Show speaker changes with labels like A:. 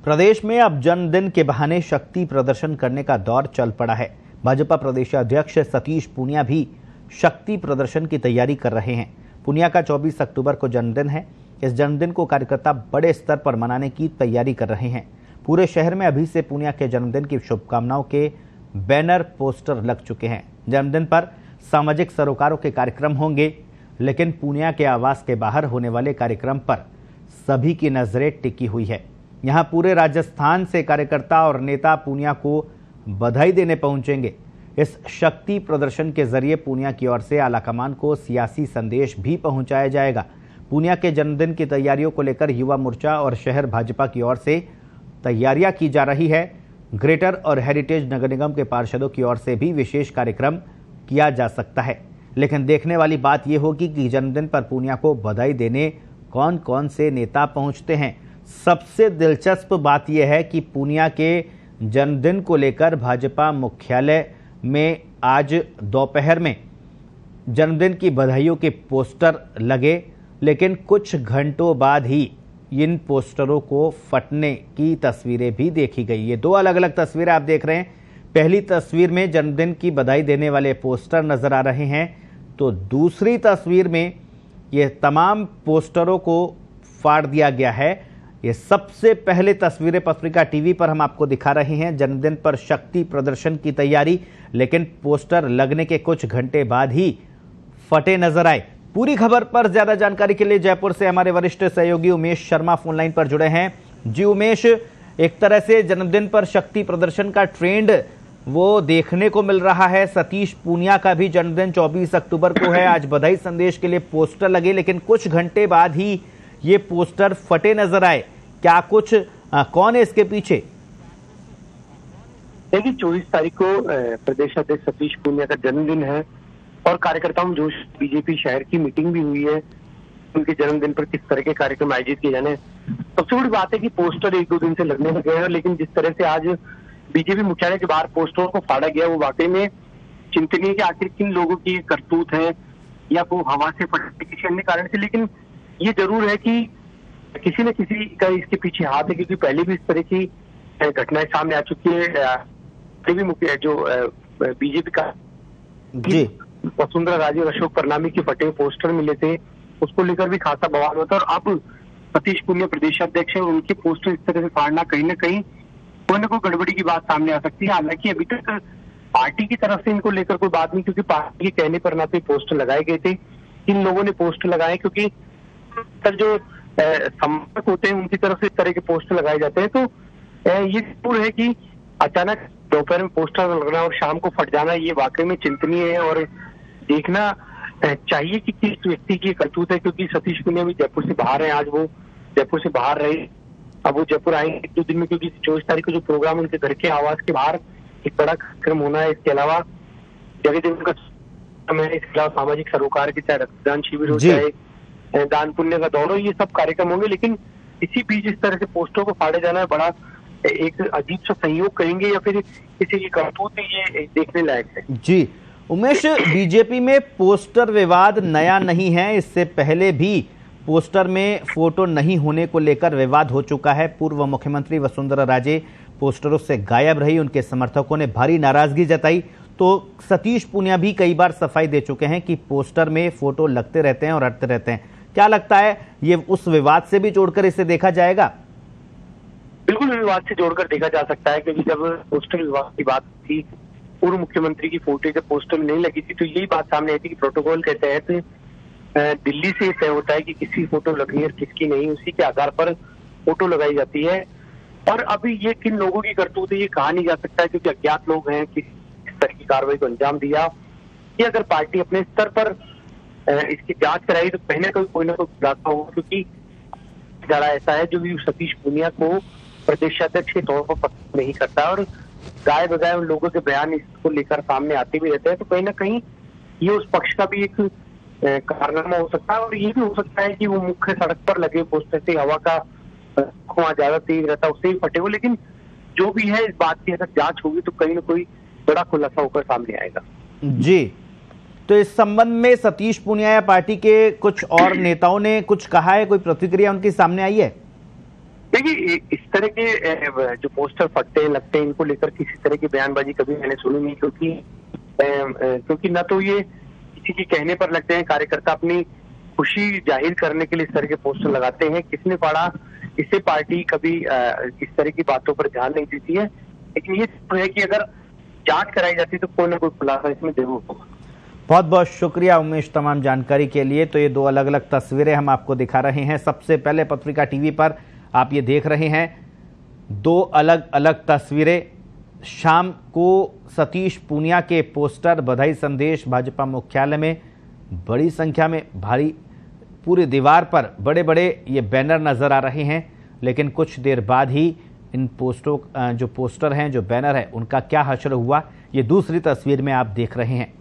A: प्रदेश में अब जन्मदिन के बहाने शक्ति प्रदर्शन करने का दौर चल पड़ा है। भाजपा प्रदेशाध्यक्ष सतीश पूनिया भी शक्ति प्रदर्शन की तैयारी कर रहे हैं। पूनिया का 24 अक्टूबर को जन्मदिन है। इस जन्मदिन को कार्यकर्ता बड़े स्तर पर मनाने की तैयारी कर रहे हैं। पूरे शहर में अभी से पूनिया के जन्मदिन की शुभकामनाओं के बैनर पोस्टर लग चुके हैं। जन्मदिन पर सामाजिक सरोकारों के कार्यक्रम होंगे, लेकिन पूनिया के आवास के बाहर होने वाले कार्यक्रम पर सभी की नजरें टिकी हुई है। यहां पूरे राजस्थान से कार्यकर्ता और नेता पूनिया को बधाई देने पहुंचेंगे। इस शक्ति प्रदर्शन के जरिए पूनिया की ओर से आलाकमान को सियासी संदेश भी पहुंचाया जाएगा। पूनिया के जन्मदिन की तैयारियों को लेकर युवा मोर्चा और शहर भाजपा की ओर से तैयारियां की जा रही है। ग्रेटर और हेरिटेज नगर निगम के पार्षदों की ओर से भी विशेष कार्यक्रम किया जा सकता है। लेकिन देखने वाली बात यह होगी कि जन्मदिन पर पूनिया को बधाई देने कौन कौन से नेता पहुंचते हैं। सबसे दिलचस्प बात यह है कि पूनिया के जन्मदिन को लेकर भाजपा मुख्यालय में आज दोपहर में जन्मदिन की बधाइयों के पोस्टर लगे, लेकिन कुछ घंटों बाद ही इन पोस्टरों को फटने की तस्वीरें भी देखी गई। ये दो अलग अलग तस्वीरें आप देख रहे हैं। पहली तस्वीर में जन्मदिन की बधाई देने वाले पोस्टर नजर आ रहे हैं, तो दूसरी तस्वीर में ये तमाम पोस्टरों को फाड़ दिया गया है। ये सबसे पहले तस्वीरें पत्रिका टीवी पर हम आपको दिखा रहे हैं। जन्मदिन पर शक्ति प्रदर्शन की तैयारी, लेकिन पोस्टर लगने के कुछ घंटे बाद ही फटे नजर आए। पूरी खबर पर ज्यादा जानकारी के लिए जयपुर से हमारे वरिष्ठ सहयोगी उमेश शर्मा फोन लाइन पर जुड़े हैं। जी उमेश, एक तरह से जन्मदिन पर शक्ति प्रदर्शन का ट्रेंड वो देखने को मिल रहा है। सतीश पूनिया का भी जन्मदिन 24 अक्टूबर को है। आज बधाई संदेश के लिए पोस्टर लगे, लेकिन कुछ घंटे बाद ही ये पोस्टर फटे नजर आए। क्या कुछ कौन है इसके पीछे?
B: देखिए, 24 तारीख को प्रदेश अध्यक्ष सतीश पूनिया का जन्मदिन है और कार्यकर्ताओं जो बीजेपी शहर की मीटिंग भी हुई है। उनके जन्मदिन पर किस तरह के कार्यक्रम आयोजित किए जाने, सबसे बड़ी बात है कि पोस्टर एक दो दिन से लगने लगे हैं, लेकिन जिस तरह से आज बीजेपी मुख्यालय के बाहर पोस्टरों को फाड़ा गया, वो वाकई में चिंतनीय कि आखिर किन लोगों की करतूत है या वो हवा से फटे किसी अन्य कारण से। लेकिन ये जरूर है कि किसी न किसी का इसके पीछे हाथ है, क्योंकि पहले भी इस तरह की घटनाएं सामने आ चुकी है। मुख्य जो बीजेपी का
A: जी
B: वसुंधरा राजे और अशोक परनामी के फटे पोस्टर मिले थे, उसको लेकर भी खासा बवाल होता है। और अब सतीश पूनिया प्रदेशाध्यक्ष है और उनके पोस्टर इस तरह से फाड़ना कहीं ना कहीं कोई ना कोई गड़बड़ी की बात सामने आ सकती है। हालांकि अभी तक पार्टी की तरफ से इनको लेकर कोई बात नहीं, क्योंकि पार्टी के कहने पर ना तो पोस्टर लगाए गए थे। इन लोगों ने पोस्टर लगाए क्योंकि सर जो समर्थक होते हैं उनकी तरफ से इस तरह के पोस्टर लगाए जाते हैं। तो ये जरूर है कि अचानक दोपहर में पोस्टर लगना और शाम को फट जाना, ये वाकई में चिंतनीय है और देखना चाहिए कि किस व्यक्ति की करतूत है। क्योंकि सतीश पूनिया भी जयपुर से बाहर है, आज वो जयपुर से बाहर रहे, अब वो जयपुर आएंगे एक दो दिन में, क्योंकि 24 तारीख को जो प्रोग्राम उनके घर के आवास के बाहर एक बड़ा कार्यक्रम होना है। इसके अलावा जगह जगह उनका है, इसके अलावा सामाजिक सरोकार के चाहे रक्तदान शिविर हो, चाहे दान पुण्य का दौर हो, ये सब कार्यक्रम होंगे। लेकिन इसी बीच इस तरह से पोस्टरों को फाड़े जाना बड़ा एक अजीब सा संयोग कहेंगे या फिर किसी की करतूत, ये देखने लायक है।
A: जी उमेश, बीजेपी में पोस्टर विवाद नया नहीं है। इससे पहले भी पोस्टर में फोटो नहीं होने को लेकर विवाद हो चुका है। पूर्व मुख्यमंत्री वसुंधरा राजे पोस्टरों से गायब रही, उनके समर्थकों ने भारी नाराजगी जताई। तो सतीश पूनिया भी कई बार सफाई दे चुके हैं कि पोस्टर में फोटो लगते रहते हैं और हटते रहते हैं। क्या लगता है, ये उस विवाद से भी जोड़कर इसे देखा जाएगा?
B: बिल्कुल विवाद से जोड़कर देखा जा सकता है, क्योंकि जब पोस्टर विवाद की बात थी, पूर्व मुख्यमंत्री की फोटो जब पोस्टर में नहीं लगी थी, तो यही बात सामने आई थी कि प्रोटोकॉल के तहत दिल्ली से तय होता है कि किसी फोटो लगनी है और किसकी नहीं, उसी के आधार पर फोटो लगाई जाती है। और अभी ये किन लोगों की करतूत है ये कहा नहीं जा सकता है, क्योंकि अज्ञात लोग हैं किस तरह की कार्रवाई को अंजाम दिया। कि अगर पार्टी अपने स्तर पर इसकी जांच कराई तो कहीं ना कोई ना कोई खुलासा होगा, क्योंकि जरा ऐसा है जो भी सतीश पूनिया को प्रदेशाध्यक्ष के तौर पर पसंद नहीं करता और गाय बगाए उन लोगों के बयान इसको लेकर सामने आते भी रहते हैं। तो कहीं ना कहीं ये उस पक्ष का भी एक कारनामा हो सकता है। और ये भी हो सकता है कि वो मुख्य सड़क पर लगे पोस्टर से हवा का वहां ज्यादा तेज रहता है, उससे ही फटे हो। लेकिन जो भी है, इस बात की अगर जांच होगी तो कहीं ना कोई बड़ा खुलासा होकर सामने आएगा।
A: जी, तो इस संबंध में सतीश पूनिया या पार्टी के कुछ और नेताओं ने कुछ कहा है, कोई प्रतिक्रिया उनकी सामने आई है?
B: देखिए, इस तरह के जो पोस्टर फटते हैं लगते हैं, इनको लेकर किसी तरह की बयानबाजी कभी मैंने सुनी नहीं, क्योंकि न तो ये किसी के कहने पर लगते हैं, कार्यकर्ता अपनी खुशी जाहिर करने के लिए इस तरह के पोस्टर लगाते हैं। किसने फाड़ा, इससे पार्टी कभी इस तरह की बातों पर ध्यान नहीं देती है। लेकिन ये तो है कि अगर जांच कराई जाती तो कोई ना कोई खुलासा इसमें जरूर होगा।
A: बहुत बहुत शुक्रिया उमेश तमाम जानकारी के लिए। तो ये दो अलग अलग तस्वीरें हम आपको दिखा रहे हैं। सबसे पहले पत्रिका टीवी पर आप ये देख रहे हैं दो अलग अलग तस्वीरें। शाम को सतीश पूनिया के पोस्टर, बधाई संदेश भाजपा मुख्यालय में बड़ी संख्या में, भारी पूरी दीवार पर बड़े बड़े ये बैनर नजर आ रहे हैं। लेकिन कुछ देर बाद ही इन पोस्टरों जो पोस्टर हैं, जो बैनर है, उनका क्या हश्र हुआ, ये दूसरी तस्वीर में आप देख रहे हैं।